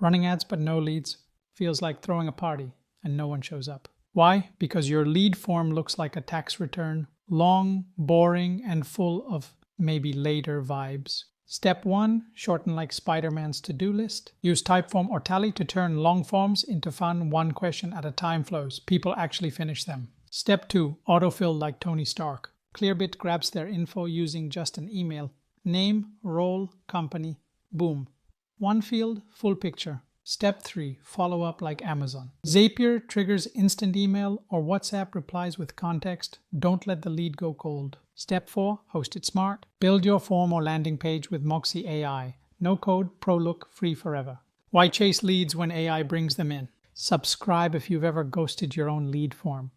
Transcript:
Running ads but no leads feels like throwing a party and no one shows up. Why? Because your lead form looks like a tax return, long, boring, and full of maybe later vibes. Step 1, shorten like Spider-Man's to-do list. Use Typeform or Tally to turn long forms into fun, one question at a time flows. People actually finish them. Step 2, autofill like Tony Stark. Clearbit grabs their info using just an email. Name, role, company, boom. One field, full picture. Step 3, follow up like Amazon. Zapier triggers instant email or WhatsApp replies with context. Don't let the lead go cold. Step 4, host it smart. Build your form or landing page with moksy.ai. No code, pro look, free forever. Why chase leads when AI brings them in? Subscribe if you've ever ghosted your own lead form.